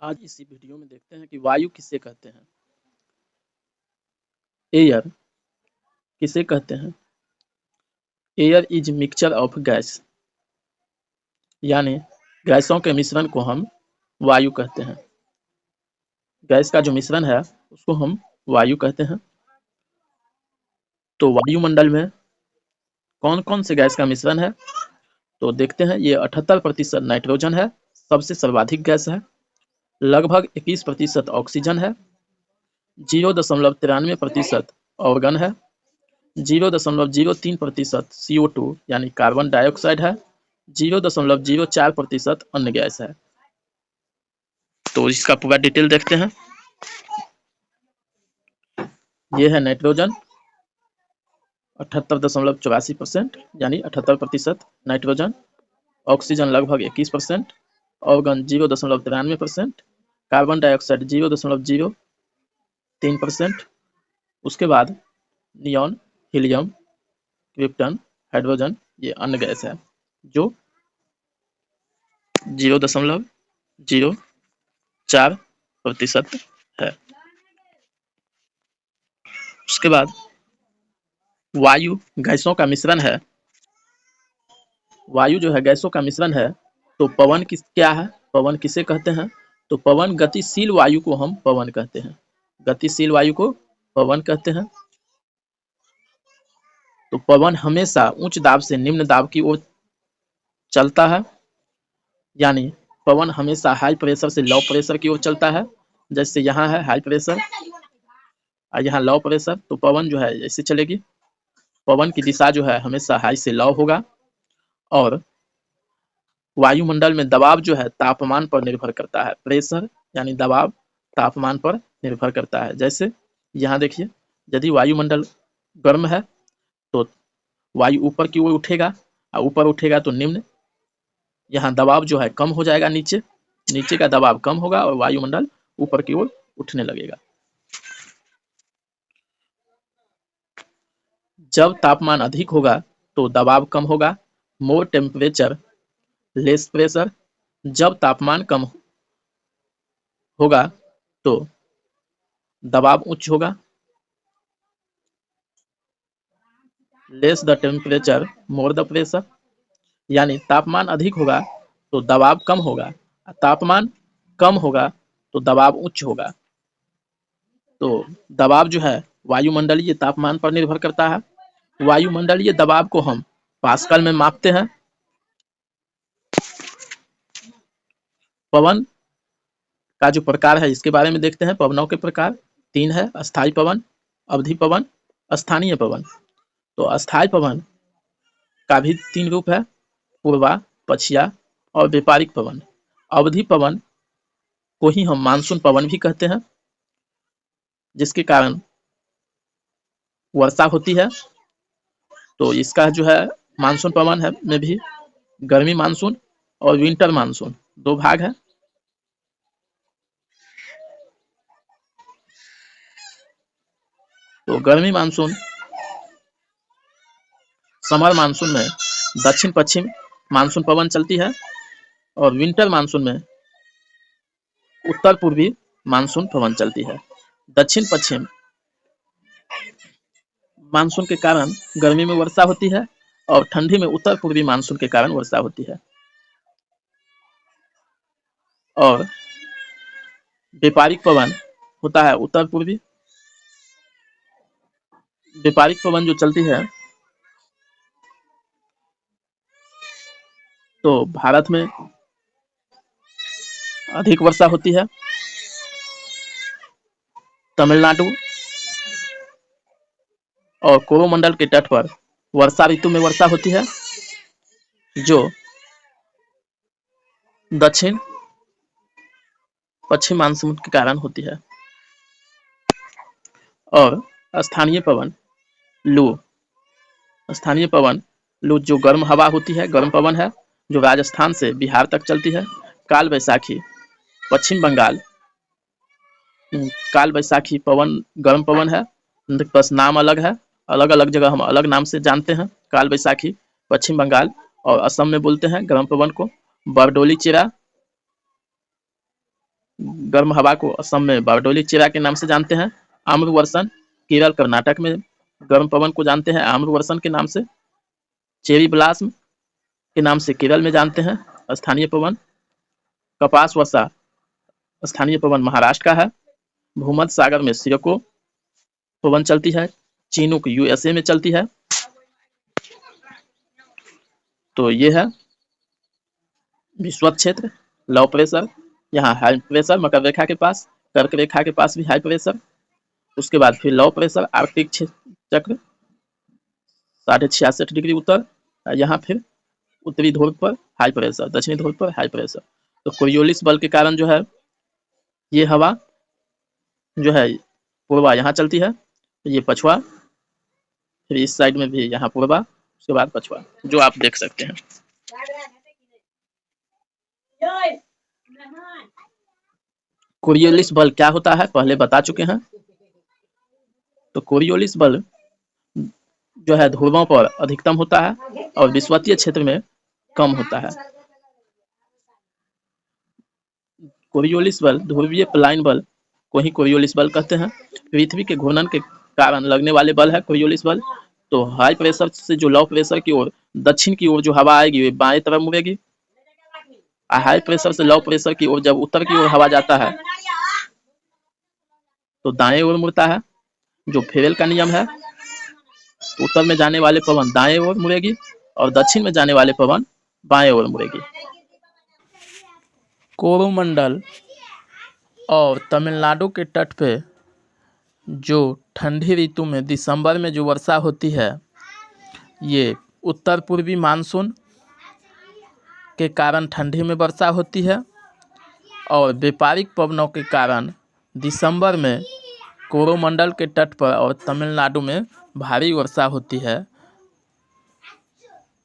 आज इसी वीडियो में देखते हैं कि वायु किसे कहते हैं। एयर किसे कहते हैं? Air is mixture of gas, यानी गैसों के मिश्रण को हम वायु कहते हैं। गैस का जो मिश्रण है उसको हम वायु कहते हैं। तो वायुमंडल में कौन कौन से गैस का मिश्रण है तो देखते हैं। ये 78% नाइट्रोजन है, सबसे सर्वाधिक गैस है। लगभग 21% ऑक्सीजन है। 0.93% ऑर्गन है। 0.03% CO2 यानी कार्बन डाइऑक्साइड है। 0.04% अन्य गैस है। तो इसका पूरा डिटेल देखते हैं। ये है नाइट्रोजन 78.84% यानी 78% नाइट्रोजन। ऑक्सीजन लगभग 21%, ऑर्गन 0.93%, कार्बन डाइऑक्साइड 0.03%। उसके बाद नियॉन, हीलियम, क्रिप्टन, हाइड्रोजन ये अन्य गैस है जो 0.04% है। उसके बाद वायु गैसों का मिश्रण है। वायु जो है गैसों का मिश्रण है। तो पवन क्या है? पवन किसे कहते हैं? तो पवन गतिशील वायु को हम पवन कहते हैं। गतिशील वायु को पवन कहते हैं। तो पवन हमेशा उच्च दाब से निम्न दाब की ओर चलता है, यानी पवन हमेशा हाई प्रेशर से लो प्रेशर की ओर चलता है। जैसे यहाँ है हाई प्रेशर और यहाँ लो प्रेशर, तो पवन जो है ऐसे चलेगी। पवन की दिशा जो है हमेशा हाई से लो होगा। और वायुमंडल में दबाव जो है तापमान पर निर्भर करता है। प्रेशर यानी दबाव तापमान पर निर्भर करता है। जैसे यहाँ देखिए, यदि वायुमंडल गर्म है तो वायु ऊपर की ओर उठेगा और ऊपर उठेगा तो निम्न, यहाँ दबाव जो है कम हो जाएगा। नीचे का दबाव कम होगा और वायुमंडल ऊपर की ओर उठने लगेगा। जब तापमान अधिक होगा तो दबाव कम होगा। मोर टेम्परेचर लेस प्रेशर। जब तापमान कम होगा तो दबाव उच्च होगा। Less the temperature more the pressure, यानी तापमान अधिक होगा तो दबाव कम होगा, तापमान कम होगा तो दबाव उच्च होगा। तो दबाव जो है वायुमंडलीय तापमान पर निर्भर करता है। वायुमंडलीय दबाव को हम पास्कल में मापते हैं। पवन का जो प्रकार है इसके बारे में देखते हैं। पवनों के प्रकार 3 है: अस्थायी पवन, अवधि पवन, स्थानीय पवन। तो अस्थायी पवन का भी 3 रूप है: पूर्वा, पछिया और व्यापारिक पवन। अवधि पवन को ही हम मानसून पवन भी कहते हैं, जिसके कारण वर्षा होती है। तो इसका जो है मानसून पवन है में भी गर्मी मानसून और विंटर मानसून 2 भाग है। तो गर्मी मानसून समर मानसून में दक्षिण पश्चिम मानसून पवन चलती है और विंटर मानसून में उत्तर पूर्वी मानसून पवन चलती है। दक्षिण पश्चिम मानसून के कारण गर्मी में वर्षा होती है और ठंडी में उत्तर पूर्वी मानसून के कारण वर्षा होती है। और व्यापारिक पवन होता है उत्तर पूर्वी। व्यापारिक पवन जो चलती है तो भारत में अधिक वर्षा होती है। तमिलनाडु और कोरोमंडल के तट पर वर्षा ऋतु में वर्षा होती है, जो दक्षिण पश्चिम मानसून के कारण होती है। और स्थानीय पवन लू, स्थानीय पवन लू जो गर्म हवा होती है, गर्म पवन है, जो राजस्थान से बिहार तक चलती है। काल बैसाखी पश्चिम बंगाल, काल बैसाखी पवन गर्म पवन है, बस नाम अलग है। अलग अलग जगह हम अलग नाम से जानते हैं। काल बैसाखी पश्चिम बंगाल और असम में बोलते हैं गर्म पवन को। बरडोली चिरा गर्म हवा को असम में बारडोली चिरा के नाम से जानते हैं। आम्र वर्षण केरल कर्नाटक में गर्म पवन को जानते हैं आम्र वर्षण के नाम से। चेरी ब्लास्म के नाम से केरल में जानते हैं स्थानीय पवन। कपास वर्षा स्थानीय पवन महाराष्ट्र का है। भूमध्य सागर में सिरको पवन चलती है। चिनूक यूएसए में चलती है। तो ये है विषुवत क्षेत्र, लो प्रेशर, यहाँ हाई प्रेशर मकर रेखा के पास, कर्क रेखा के पास भी हाई प्रेशर। उसके बाद फिर लो प्रेशर आर्कटिक चक्र 66.5 डिग्री उत्तर, यहाँ फिर उत्तरी ध्रुव पर हाई प्रेशर, दक्षिणी ध्रुव पर हाई प्रेशर। तो कोरियोलिस बल के कारण जो है ये हवा जो है पूर्वा यहाँ चलती है, ये पछुआ, फिर इस साइड में भी यहाँ पूर्वा, उसके बाद पछुआ, जो आप देख सकते हैं। कोरियोलिस बल क्या होता है पहले बता चुके हैं। तो कोरियोलिस बल जो है ध्रुवों पर अधिकतम होता है और विषुवतीय क्षेत्र में कम होता है। कोरियोलिस बल ध्रुवीय पलायन बल को ही कोरियोलिस बल कहते हैं। पृथ्वी के घूर्णन के कारण लगने वाले बल है कोरियोलिस बल। तो हाई प्रेशर से जो लो प्रेशर की ओर दक्षिण की ओर जो हवा आएगी वे बाएं तरफ मुड़ेगी। हाई प्रेशर से लो प्रेशर की ओर जब उत्तर की ओर हवा जाता है तो दाएं ओर मुड़ता है, जो फेरेल का नियम है। उत्तर में जाने वाले पवन दाएं ओर मुड़ेगी और दक्षिण में जाने वाले पवन बाएं ओर मुड़ेगी। कोरोमंडल और तमिलनाडु के तट पे जो ठंडी ऋतु में दिसंबर में जो वर्षा होती है, ये उत्तर पूर्वी मानसून के कारण ठंडी में वर्षा होती है और व्यापारिक पवनों के कारण दिसंबर में कोरोमंडल के तट पर और तमिलनाडु में भारी वर्षा होती है।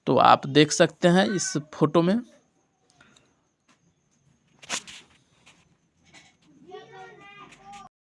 तो आप देख सकते हैं इस फोटो में।